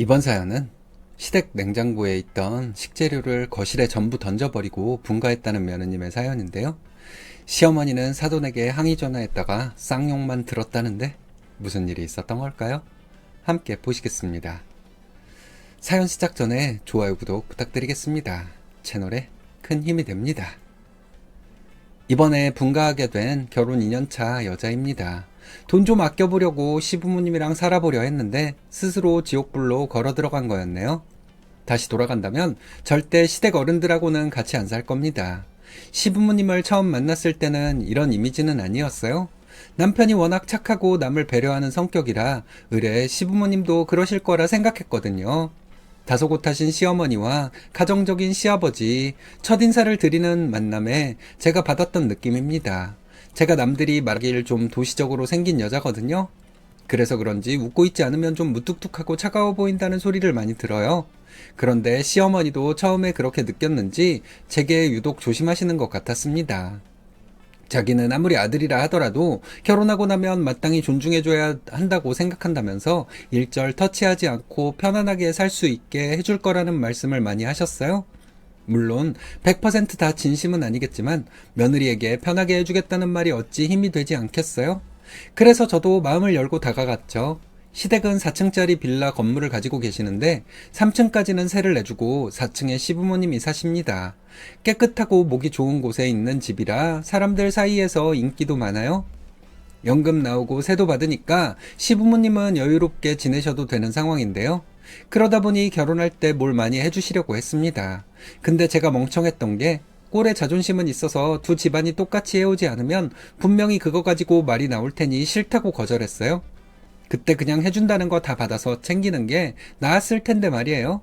이번 사연은 시댁 냉장고에 있던 식재료를 거실에 전부 던져버리고 분가했다는 며느님의 사연인데요. 시어머니는 사돈에게 항의 전화했다가 쌍욕만 들었다는데 무슨 일이 있었던 걸까요? 함께 보시겠습니다. 사연 시작 전에 좋아요, 구독 부탁드리겠습니다. 채널에 큰 힘이 됩니다. 이번에 분가하게 된 결혼 2년차 여자입니다. 돈 좀 아껴보려고 시부모님이랑 살아보려 했는데 스스로 지옥불로 걸어 들어간 거였네요. 다시 돌아간다면 절대 시댁 어른들하고는 같이 안 살 겁니다. 시부모님을 처음 만났을 때는 이런 이미지는 아니었어요. 남편이 워낙 착하고 남을 배려하는 성격이라 의뢰 시부모님도 그러실 거라 생각했거든요. 다소곳하신 시어머니와 가정적인 시아버지, 첫인사를 드리는 만남에 제가 받았던 느낌입니다. 제가 남들이 말하길 좀 도시적으로 생긴 여자거든요. 그래서 그런지 웃고 있지 않으면 좀 무뚝뚝하고 차가워 보인다는 소리를 많이 들어요. 그런데 시어머니도 처음에 그렇게 느꼈는지 제게 유독 조심하시는 것 같았습니다. 자기는 아무리 아들이라 하더라도 결혼하고 나면 마땅히 존중해줘야 한다고 생각한다면서 일절 터치하지 않고 편안하게 살 수 있게 해줄 거라는 말씀을 많이 하셨어요. 물론 100%다 진심은 아니겠지만 며느리에게 편하게 해주겠다는 말이 어찌 힘이 되지 않겠어요? 그래서 저도 마음을 열고 다가갔죠. 시댁은 4층짜리 빌라 건물을 가지고 계시는데 3층까지는 세를 내주고 4층에 시부모님이 사십니다. 깨끗하고 보기 좋은 곳에 있는 집이라 사람들 사이에서 인기도 많아요. 연금 나오고 세도 받으니까 시부모님은 여유롭게 지내셔도 되는 상황인데요. 그러다 보니 결혼할 때 뭘 많이 해주시려고 했습니다. 근데 제가 멍청했던 게 꼴에 자존심은 있어서 두 집안이 똑같이 해오지 않으면 분명히 그거 가지고 말이 나올 테니 싫다고 거절했어요. 그때 그냥 해준다는 거 다 받아서 챙기는 게 나았을 텐데 말이에요.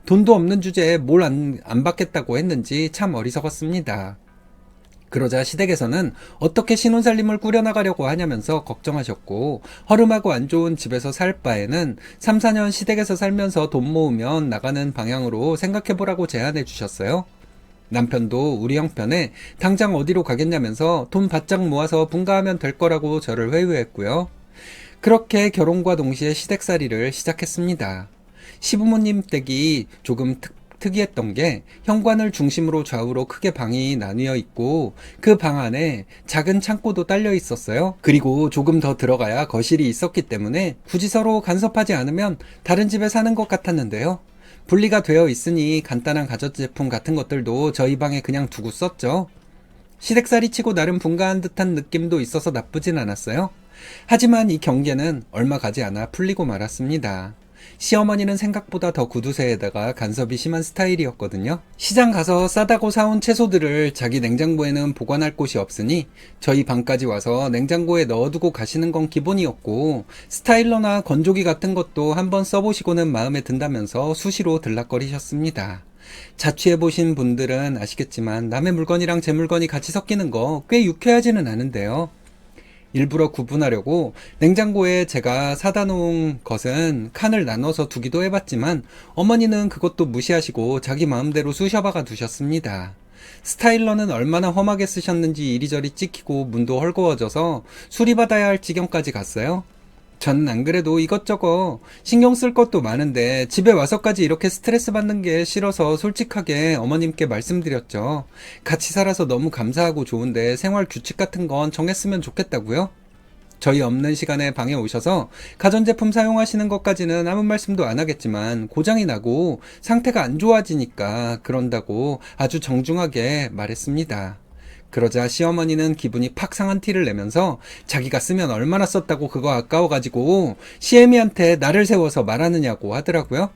돈도 없는 주제에 뭘 안 받겠다고 했는지 참 어리석었습니다. 그러자 시댁에서는 어떻게 신혼살림을 꾸려나가려고 하냐면서 걱정하셨고, 허름하고 안 좋은 집에서 살 바에는 3, 4년 시댁에서 살면서 돈 모으면 나가는 방향으로 생각해보라고 제안해 주셨어요. 남편도 우리 형편에 당장 어디로 가겠냐면서 돈 바짝 모아서 분가하면 될 거라고 저를 회유했고요. 그렇게 결혼과 동시에 시댁살이를 시작했습니다. 시부모님 댁이 조금 특이했던 게 현관을 중심으로 좌우로 크게 방이 나뉘어 있고 그 방 안에 작은 창고도 딸려 있었어요. 그리고 조금 더 들어가야 거실이 있었기 때문에 굳이 서로 간섭하지 않으면 다른 집에 사는 것 같았는데요. 분리가 되어 있으니 간단한 가전제품 같은 것들도 저희 방에 그냥 두고 썼죠. 시댁살이 치고 나름 분가한 듯한 느낌도 있어서 나쁘진 않았어요. 하지만 이 경계는 얼마 가지 않아 풀리고 말았습니다. 시어머니는 생각보다 더 구두쇠에다가 간섭이 심한 스타일이었거든요. 시장 가서 싸다고 사온 채소들을 자기 냉장고에는 보관할 곳이 없으니 저희 방까지 와서 냉장고에 넣어두고 가시는 건 기본이었고, 스타일러나 건조기 같은 것도 한번 써보시고는 마음에 든다면서 수시로 들락거리셨습니다. 자취해보신 분들은 아시겠지만 남의 물건이랑 제 물건이 같이 섞이는 거 꽤 유쾌하지는 않은데요. 일부러 구분하려고 냉장고에 제가 사다 놓은 것은 칸을 나눠서 두기도 해봤지만 어머니는 그것도 무시하시고 자기 마음대로 쑤셔박아 두셨습니다. 스타일러는 얼마나 험하게 쓰셨는지 이리저리 찍히고 문도 헐거워져서 수리받아야 할 지경까지 갔어요. 저는 안 그래도 이것저것 신경 쓸 것도 많은데 집에 와서까지 이렇게 스트레스 받는 게 싫어서 솔직하게 어머님께 말씀드렸죠. 같이 살아서 너무 감사하고 좋은데 생활 규칙 같은 건 정했으면 좋겠다고요. 저희 없는 시간에 방에 오셔서 가전제품 사용하시는 것까지는 아무 말씀도 안 하겠지만 고장이 나고 상태가 안 좋아지니까 그런다고 아주 정중하게 말했습니다. 그러자 시어머니는 기분이 팍 상한 티를 내면서 자기가 쓰면 얼마나 썼다고 그거 아까워가지고 시애미한테 나를 세워서 말하느냐고 하더라고요.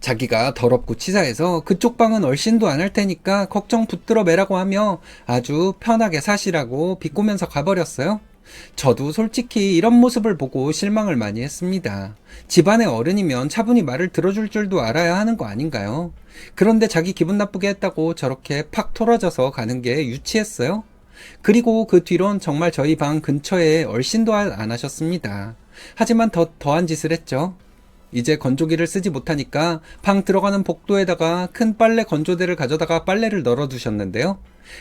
자기가 더럽고 치사해서 그쪽 방은 얼씬도 안 할 테니까 걱정 붙들어 매라고 하며 아주 편하게 사시라고 비꼬면서 가버렸어요. 저도 솔직히 이런 모습을 보고 실망을 많이 했습니다. 집안의 어른이면 차분히 말을 들어줄 줄도 알아야 하는 거 아닌가요? 그런데 자기 기분 나쁘게 했다고 저렇게 팍 털어져서 가는 게 유치했어요. 그리고 그 뒤론 정말 저희 방 근처에 얼씬도 안 하셨습니다. 하지만 더한 짓을 했죠. 이제 건조기를 쓰지 못하니까 방 들어가는 복도에다가 큰 빨래 건조대를 가져다가 빨래를 널어두셨는데요.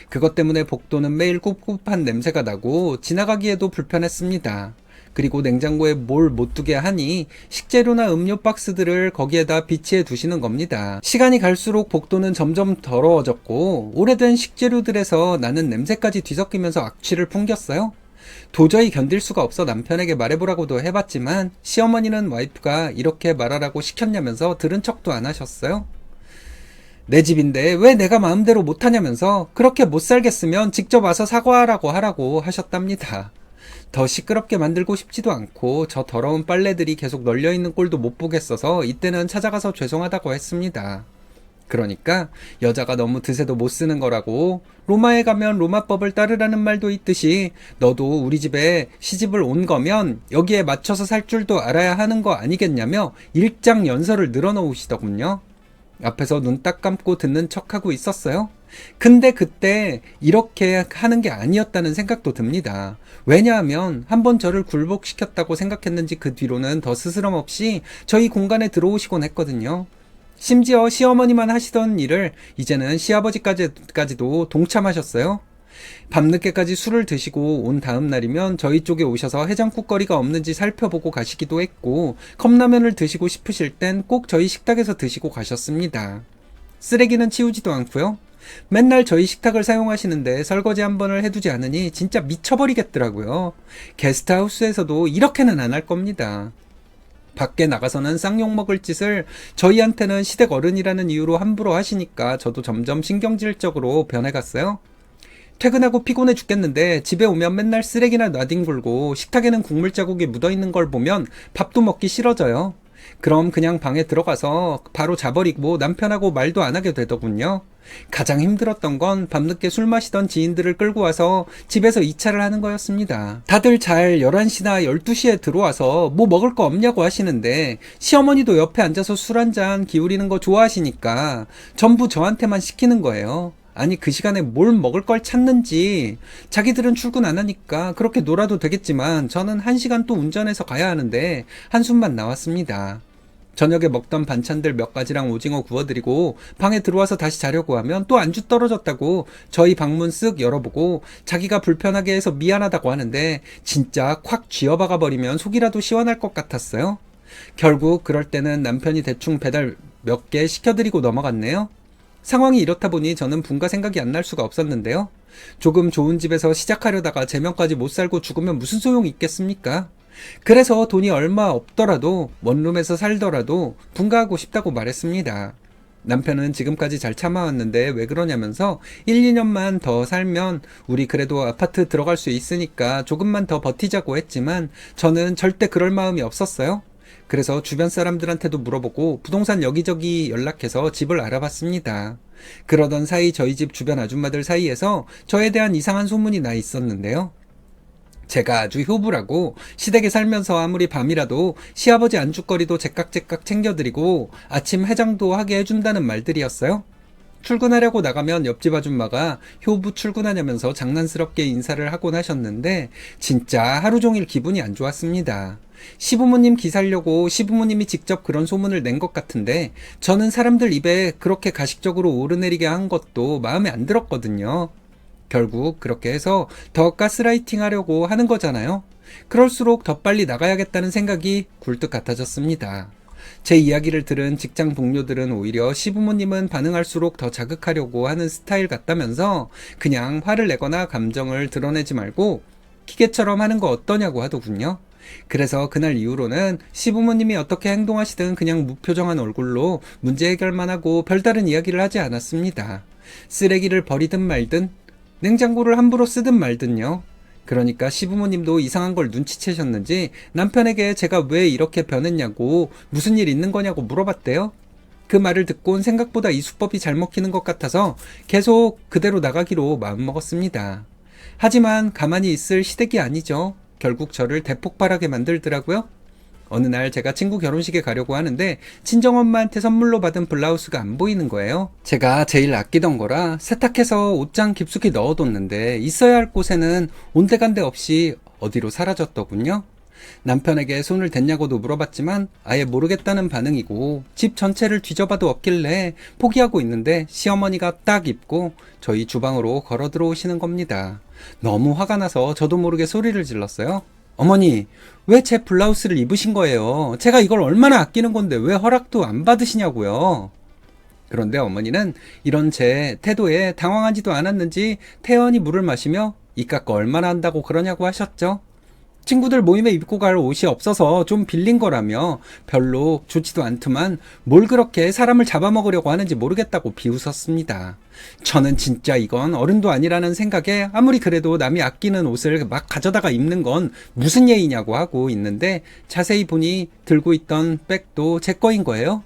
그것 때문에 복도는 매일 꿉꿉한 냄새가 나고 지나가기에도 불편했습니다. 그리고 냉장고에 뭘 못 두게 하니 식재료나 음료 박스들을 거기에다 비치해 두시는 겁니다. 시간이 갈수록 복도는 점점 더러워졌고 오래된 식재료들에서 나는 냄새까지 뒤섞이면서 악취를 풍겼어요. 도저히 견딜 수가 없어 남편에게 말해보라고도 해봤지만 시어머니는 와이프가 이렇게 말하라고 시켰냐면서 들은 척도 안 하셨어요. 내 집인데 왜 내가 마음대로 못하냐면서 그렇게 못 살겠으면 직접 와서 사과하라고 하라고 하셨답니다. 더 시끄럽게 만들고 싶지도 않고 저 더러운 빨래들이 계속 널려있는 꼴도 못 보겠어서 이때는 찾아가서 죄송하다고 했습니다. 그러니까 여자가 너무 드세도 못 쓰는 거라고 로마에 가면 로마법을 따르라는 말도 있듯이 너도 우리 집에 시집을 온 거면 여기에 맞춰서 살 줄도 알아야 하는 거 아니겠냐며 일장연설을 늘어놓으시더군요. 앞에서 눈 딱 감고 듣는 척하고 있었어요. 근데 그때 이렇게 하는 게 아니었다는 생각도 듭니다. 왜냐하면 한번 저를 굴복시켰다고 생각했는지 그 뒤로는 더 스스럼 없이 저희 공간에 들어오시곤 했거든요. 심지어 시어머니만 하시던 일을 이제는 시아버지까지도 동참하셨어요. 밤늦게까지 술을 드시고 온 다음 날이면 저희 쪽에 오셔서 해장국거리가 없는지 살펴보고 가시기도 했고 컵라면을 드시고 싶으실 땐 꼭 저희 식탁에서 드시고 가셨습니다. 쓰레기는 치우지도 않고요. 맨날 저희 식탁을 사용하시는데 설거지 한 번을 해두지 않으니 진짜 미쳐버리겠더라고요. 게스트하우스에서도 이렇게는 안 할 겁니다. 밖에 나가서는 쌍욕 먹을 짓을 저희한테는 시댁 어른이라는 이유로 함부로 하시니까 저도 점점 신경질적으로 변해갔어요. 퇴근하고 피곤해 죽겠는데 집에 오면 맨날 쓰레기나 나뒹굴고 식탁에는 국물 자국이 묻어있는 걸 보면 밥도 먹기 싫어져요. 그럼 그냥 방에 들어가서 바로 자버리고 남편하고 말도 안 하게 되더군요. 가장 힘들었던 건 밤늦게 술 마시던 지인들을 끌고 와서 집에서 2차를 하는 거였습니다. 다들 잘 11시나 12시에 들어와서 뭐 먹을 거 없냐고 하시는데 시어머니도 옆에 앉아서 술 한잔 기울이는 거 좋아하시니까 전부 저한테만 시키는 거예요. 아니 그 시간에 뭘 먹을 걸 찾는지. 자기들은 출근 안 하니까 그렇게 놀아도 되겠지만 저는 1시간 또 운전해서 가야 하는데 한숨만 나왔습니다. 저녁에 먹던 반찬들 몇 가지랑 오징어 구워드리고 방에 들어와서 다시 자려고 하면 또 안주 떨어졌다고 저희 방문 쓱 열어보고 자기가 불편하게 해서 미안하다고 하는데 진짜 콱 쥐어박아 버리면 속이라도 시원할 것 같았어요. 결국 그럴 때는 남편이 대충 배달 몇 개 시켜드리고 넘어갔네요. 상황이 이렇다 보니 저는 분가 생각이 안 날 수가 없었는데요. 조금 좋은 집에서 시작하려다가 제명까지 못 살고 죽으면 무슨 소용이 있겠습니까? 그래서 돈이 얼마 없더라도 원룸에서 살더라도 분가하고 싶다고 말했습니다. 남편은 지금까지 잘 참아왔는데 왜 그러냐면서 1, 2년만 더 살면 우리 그래도 아파트 들어갈 수 있으니까 조금만 더 버티자고 했지만 저는 절대 그럴 마음이 없었어요. 그래서 주변 사람들한테도 물어보고 부동산 여기저기 연락해서 집을 알아봤습니다. 그러던 사이 저희 집 주변 아줌마들 사이에서 저에 대한 이상한 소문이 나 있었는데요. 제가 아주 효부라고 시댁에 살면서 아무리 밤이라도 시아버지 안주거리도 제깍제깍 챙겨드리고 아침 해장도 하게 해준다는 말들이었어요. 출근하려고 나가면 옆집 아줌마가 효부 출근하냐면서 장난스럽게 인사를 하곤 하셨는데 진짜 하루 종일 기분이 안 좋았습니다. 시부모님 기살려고 시부모님이 직접 그런 소문을 낸 것 같은데 저는 사람들 입에 그렇게 가식적으로 오르내리게 한 것도 마음에 안 들었거든요. 결국 그렇게 해서 더 가스라이팅 하려고 하는 거잖아요. 그럴수록 더 빨리 나가야겠다는 생각이 굴뚝 같아졌습니다. 제 이야기를 들은 직장 동료들은 오히려 시부모님은 반응할수록 더 자극하려고 하는 스타일 같다면서 그냥 화를 내거나 감정을 드러내지 말고 기계처럼 하는 거 어떠냐고 하더군요. 그래서 그날 이후로는 시부모님이 어떻게 행동하시든 그냥 무표정한 얼굴로 문제 해결만 하고 별다른 이야기를 하지 않았습니다. 쓰레기를 버리든 말든 냉장고를 함부로 쓰든 말든요. 그러니까 시부모님도 이상한 걸 눈치채셨는지 남편에게 제가 왜 이렇게 변했냐고 무슨 일 있는 거냐고 물어봤대요. 그 말을 듣곤 생각보다 이 수법이 잘 먹히는 것 같아서 계속 그대로 나가기로 마음먹었습니다. 하지만 가만히 있을 시댁이 아니죠. 결국 저를 대폭발하게 만들더라고요. 어느 날 제가 친구 결혼식에 가려고 하는데 친정엄마한테 선물로 받은 블라우스가 안 보이는 거예요. 제가 제일 아끼던 거라 세탁해서 옷장 깊숙이 넣어뒀는데 있어야 할 곳에는 온데간데 없이 어디로 사라졌더군요. 남편에게 손을 댔냐고도 물어봤지만 아예 모르겠다는 반응이고 집 전체를 뒤져봐도 없길래 포기하고 있는데 시어머니가 딱 입고 저희 주방으로 걸어 들어오시는 겁니다. 너무 화가 나서 저도 모르게 소리를 질렀어요. 어머니, 왜 제 블라우스를 입으신 거예요? 제가 이걸 얼마나 아끼는 건데 왜 허락도 안 받으시냐고요? 그런데 어머니는 이런 제 태도에 당황하지도 않았는지 태연히 물을 마시며 이 깎아 얼마나 한다고 그러냐고 하셨죠. 친구들 모임에 입고 갈 옷이 없어서 좀 빌린 거라며 별로 좋지도 않더만 뭘 그렇게 사람을 잡아먹으려고 하는지 모르겠다고 비웃었습니다. 저는 진짜 이건 어른도 아니라는 생각에 아무리 그래도 남이 아끼는 옷을 막 가져다가 입는 건 무슨 예의냐고 하고 있는데 자세히 보니 들고 있던 백도 제 거인 거예요.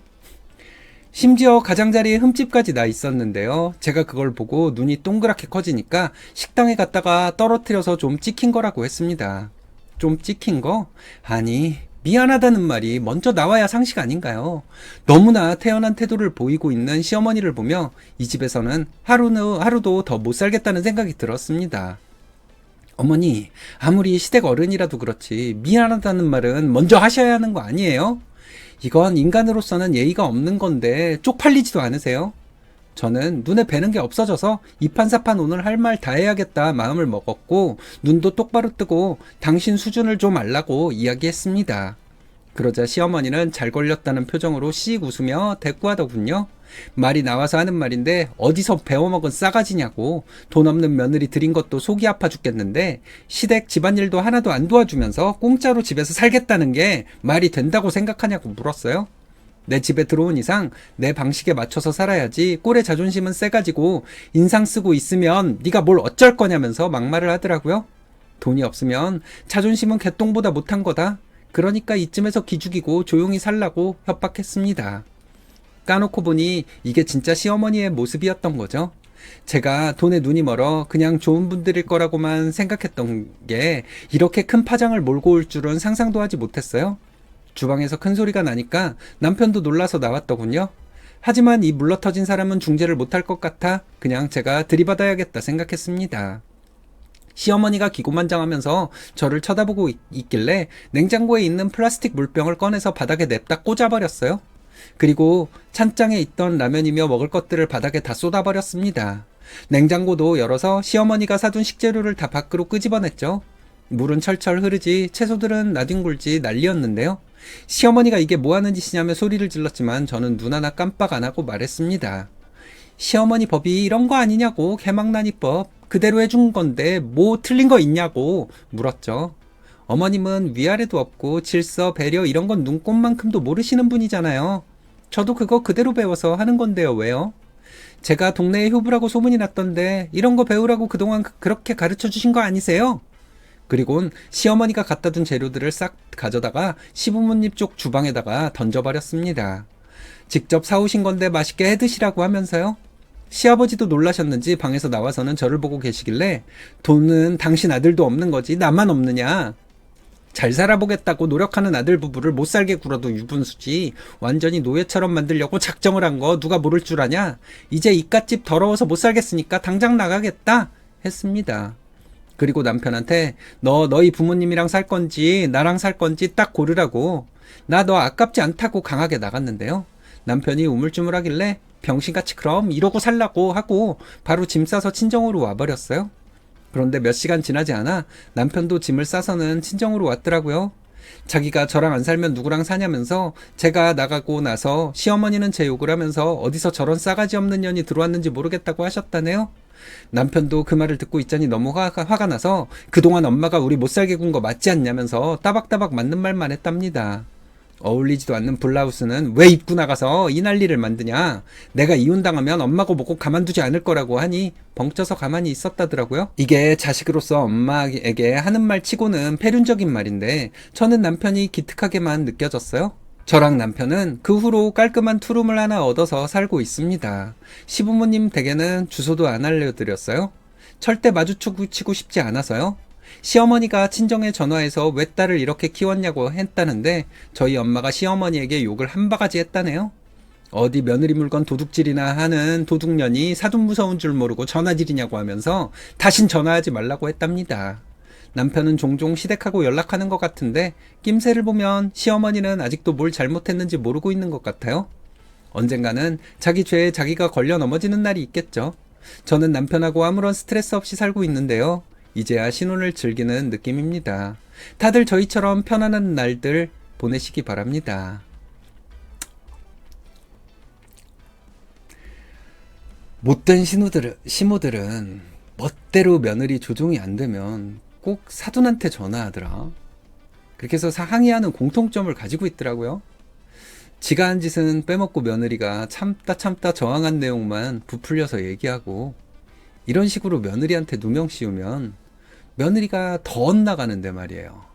심지어 가장자리에 흠집까지 나 있었는데요. 제가 그걸 보고 눈이 동그랗게 커지니까 식당에 갔다가 떨어뜨려서 좀 찍힌 거라고 했습니다. 좀 찍힌 거? 아니, 미안하다는 말이 먼저 나와야 상식 아닌가요? 너무나 태연한 태도를 보이고 있는 시어머니를 보며 이 집에서는 하루도 더 못 살겠다는 생각이 들었습니다. 어머니, 아무리 시댁 어른이라도 그렇지 미안하다는 말은 먼저 하셔야 하는 거 아니에요? 이건 인간으로서는 예의가 없는 건데 쪽팔리지도 않으세요? 저는 눈에 뵈는 게 없어져서 이판사판 오늘 할 말 다 해야겠다 마음을 먹었고 눈도 똑바로 뜨고 당신 수준을 좀 알라고 이야기했습니다. 그러자 시어머니는 잘 걸렸다는 표정으로 씩 웃으며 대꾸하더군요. 말이 나와서 하는 말인데 어디서 배워먹은 싸가지냐고. 돈 없는 며느리 들인 것도 속이 아파 죽겠는데 시댁 집안일도 하나도 안 도와주면서 공짜로 집에서 살겠다는 게 말이 된다고 생각하냐고 물었어요. 내 집에 들어온 이상 내 방식에 맞춰서 살아야지 꼴의 자존심은 세가지고 인상 쓰고 있으면 네가 뭘 어쩔 거냐면서 막말을 하더라고요. 돈이 없으면 자존심은 개똥보다 못한 거다. 그러니까 이쯤에서 기죽이고 조용히 살라고 협박했습니다. 까놓고 보니 이게 진짜 시어머니의 모습이었던 거죠. 제가 돈에 눈이 멀어 그냥 좋은 분들일 거라고만 생각했던 게 이렇게 큰 파장을 몰고 올 줄은 상상도 하지 못했어요. 주방에서 큰 소리가 나니까 남편도 놀라서 나왔더군요. 하지만 이 물러터진 사람은 중재를 못할 것 같아 그냥 제가 들이받아야겠다 생각했습니다. 시어머니가 기고만장하면서 저를 쳐다보고 있길래 냉장고에 있는 플라스틱 물병을 꺼내서 바닥에 냅다 꽂아버렸어요. 그리고 찬장에 있던 라면이며 먹을 것들을 바닥에 다 쏟아버렸습니다. 냉장고도 열어서 시어머니가 사둔 식재료를 다 밖으로 끄집어냈죠. 물은 철철 흐르지 채소들은 나뒹굴지 난리였는데요. 시어머니가 이게 뭐하는 짓이냐며 소리를 질렀지만 저는 눈 하나 깜빡 안 하고 말했습니다. 시어머니 법이 이런 거 아니냐고. 개망나니법 그대로 해준 건데 뭐 틀린 거 있냐고 물었죠. 어머님은 위아래도 없고 질서 배려 이런 건 눈꼽만큼도 모르시는 분이잖아요. 저도 그거 그대로 배워서 하는 건데요. 왜요? 제가 동네에 효부라고 소문이 났던데 이런 거 배우라고 그동안 그렇게 가르쳐 주신 거 아니세요? 그리곤 시어머니가 갖다 둔 재료들을 싹 가져다가 시부모님 쪽 주방에다가 던져버렸습니다. 직접 사오신 건데 맛있게 해드시라고 하면서요. 시아버지도 놀라셨는지 방에서 나와서는 저를 보고 계시길래 돈은 당신 아들도 없는 거지 나만 없느냐. 잘 살아보겠다고 노력하는 아들 부부를 못 살게 굴어도 유분수지 완전히 노예처럼 만들려고 작정을 한 거 누가 모를 줄 아냐. 이제 이깟집 더러워서 못 살겠으니까 당장 나가겠다 했습니다. 그리고 남편한테 너희 부모님이랑 살 건지 나랑 살 건지 딱 고르라고. 나 너 아깝지 않다고 강하게 나갔는데요. 남편이 우물쭈물하길래 병신같이 그럼 이러고 살라고 하고 바로 짐 싸서 친정으로 와버렸어요. 그런데 몇 시간 지나지 않아 남편도 짐을 싸서는 친정으로 왔더라고요. 자기가 저랑 안 살면 누구랑 사냐면서 제가 나가고 나서 시어머니는 제 욕을 하면서 어디서 저런 싸가지 없는 년이 들어왔는지 모르겠다고 하셨다네요. 남편도 그 말을 듣고 있자니 너무 화가 나서 그동안 엄마가 우리 못살게 군 거 맞지 않냐면서 따박따박 맞는 말만 했답니다. 어울리지도 않는 블라우스는 왜 입고 나가서 이 난리를 만드냐. 내가 이혼당하면 엄마고 뭐고 가만두지 않을 거라고 하니 벙쪄서 가만히 있었다더라고요. 이게 자식으로서 엄마에게 하는 말 치고는 폐륜적인 말인데 저는 남편이 기특하게만 느껴졌어요. 저랑 남편은 그 후로 깔끔한 투룸을 하나 얻어서 살고 있습니다. 시부모님 댁에는 주소도 안 알려드렸어요. 절대 마주치고 싶지 않아서요. 시어머니가 친정에 전화해서 왜 딸을 이렇게 키웠냐고 했다는데 저희 엄마가 시어머니에게 욕을 한 바가지 했다네요. 어디 며느리 물건 도둑질이나 하는 도둑년이 사돈 무서운 줄 모르고 전화질이냐고 하면서 다신 전화하지 말라고 했답니다. 남편은 종종 시댁하고 연락하는 것 같은데 낌새를 보면 시어머니는 아직도 뭘 잘못했는지 모르고 있는 것 같아요. 언젠가는 자기 죄에 자기가 걸려 넘어지는 날이 있겠죠. 저는 남편하고 아무런 스트레스 없이 살고 있는데요. 이제야 신혼을 즐기는 느낌입니다. 다들 저희처럼 편안한 날들 보내시기 바랍니다. 못된 시모들은 멋대로 며느리 조종이 안 되면 꼭 사돈한테 전화하더라. 그렇게 해서 항의하는 공통점을 가지고 있더라고요. 지가 한 짓은 빼먹고 며느리가 참다 저항한 내용만 부풀려서 얘기하고, 이런 식으로 며느리한테 누명 씌우면 며느리가 더 엇나가는데 말이에요.